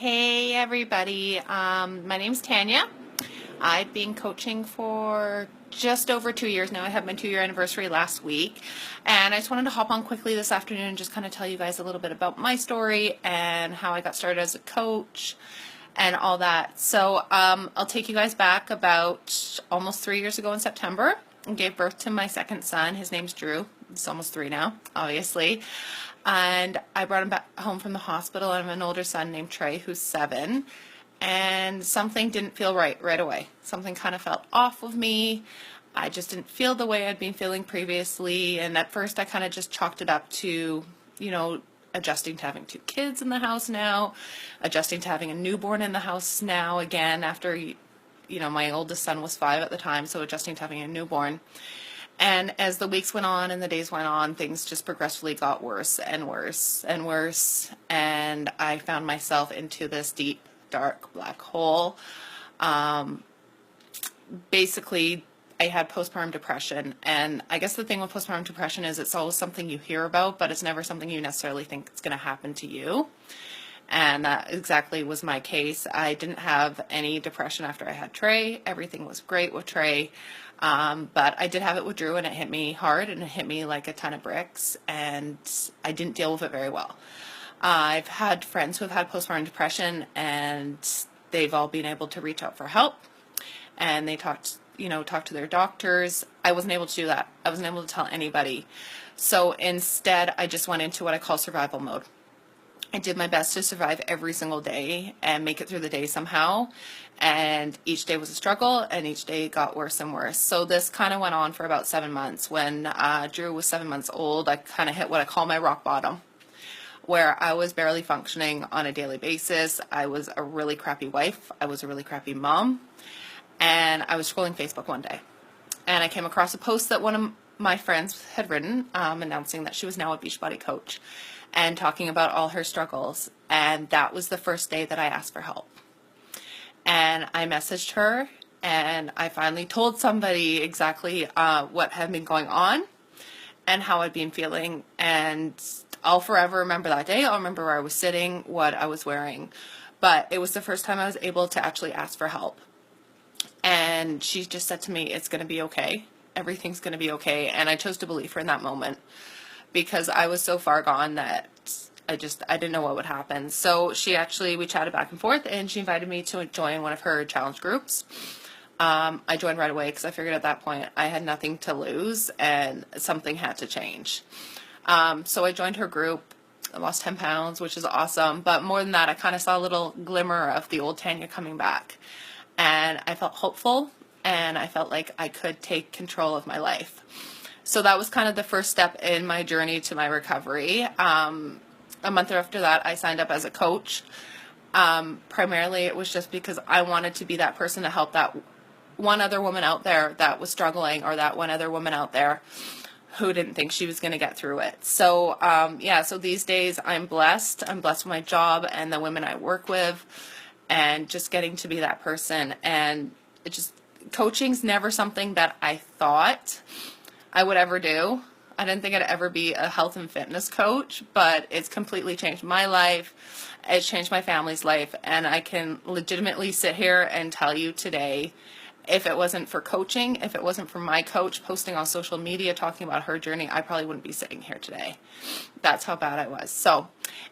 Hey everybody, my name's Tanya. I've been coaching for just over 2 years now. I had my 2-year anniversary last week, and I just wanted to hop on quickly this afternoon and just kind of tell you guys a little bit about my story and how I got started as a coach and all that. So I'll take you guys back about almost 3 years ago in September. I gave birth to my second son. His name's Drew. He's almost 3 now, obviously. And I brought him back home from the hospital. I have an older son named Trey, who's 7. And something didn't feel right away. Something kind of felt off with me. I just didn't feel the way I'd been feeling previously. And at first I kind of just chalked it up to, adjusting to having 2 kids in the house now, adjusting to having a newborn in the house now again after, my oldest son was 5 at the time, so adjusting to having a newborn. And as the weeks went on and the days went on, things just progressively got worse and worse and worse. And I found myself into this deep, dark, black hole. Basically, I had postpartum depression. And I guess the thing with postpartum depression is it's always something you hear about, but it's never something you necessarily think is going to happen to you. And that exactly was my case. I didn't have any depression after I had Trey. Everything was great with Trey. But I did have it with Drew, and it hit me hard, and it hit me like a ton of bricks, and I didn't deal with it very well. I've had friends who have had postpartum depression, and they've all been able to reach out for help, and they talk to their doctors. I wasn't able to do that. I wasn't able to tell anybody. So instead, I just went into what I call survival mode. I did my best to survive every single day and make it through the day somehow. And each day was a struggle, and each day got worse and worse. So this kind of went on for about 7 months. When Drew was 7 months old, I kind of hit what I call my rock bottom, where I was barely functioning on a daily basis. I was a really crappy wife. I was a really crappy mom. And I was scrolling Facebook one day, and I came across a post that one of my friends had written, announcing that she was now a Beachbody coach and talking about all her struggles. And that was the first day that I asked for help. And I messaged her, and I finally told somebody exactly what had been going on and how I'd been feeling. And I'll forever remember that day. I'll remember where I was sitting, what I was wearing. But it was the first time I was able to actually ask for help. And she just said to me, "It's going to be okay. Everything's going to be okay." And I chose to believe her in that moment, because I was so far gone that I didn't know what would happen. So we chatted back and forth, and she invited me to join one of her challenge groups. I joined right away because I figured at that point I had nothing to lose and something had to change. So I joined her group. I lost 10 pounds, which is awesome. But more than that, I kind of saw a little glimmer of the old Tanya coming back. And I felt hopeful, and I felt like I could take control of my life. So that was kind of the first step in my journey to my recovery. A month after that, I signed up as a coach. Primarily, it was just because I wanted to be that person to help that one other woman out there that was struggling, or that one other woman out there who didn't think she was going to get through it. So, so these days I'm blessed. I'm blessed with my job and the women I work with, and just getting to be that person. And coaching's never something that I thought I would ever do. I didn't think I'd ever be a health and fitness coach, but it's completely changed my life. It's changed my family's life, and I can legitimately sit here and tell you today, if it wasn't for coaching, if it wasn't for my coach posting on social media talking about her journey, I probably wouldn't be sitting here today. That's how bad I was. So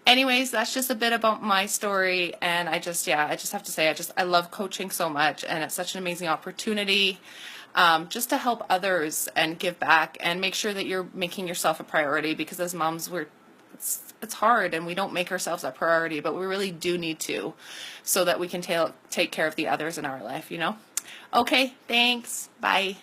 anyways, that's just a bit about my story. And I just have to say, I love coaching so much, and it's such an amazing opportunity. Just to help others and give back and make sure that you're making yourself a priority, because as moms, it's hard, and we don't make ourselves a priority, but we really do need to, so that we can take care of the others in our life, Okay, thanks. Bye.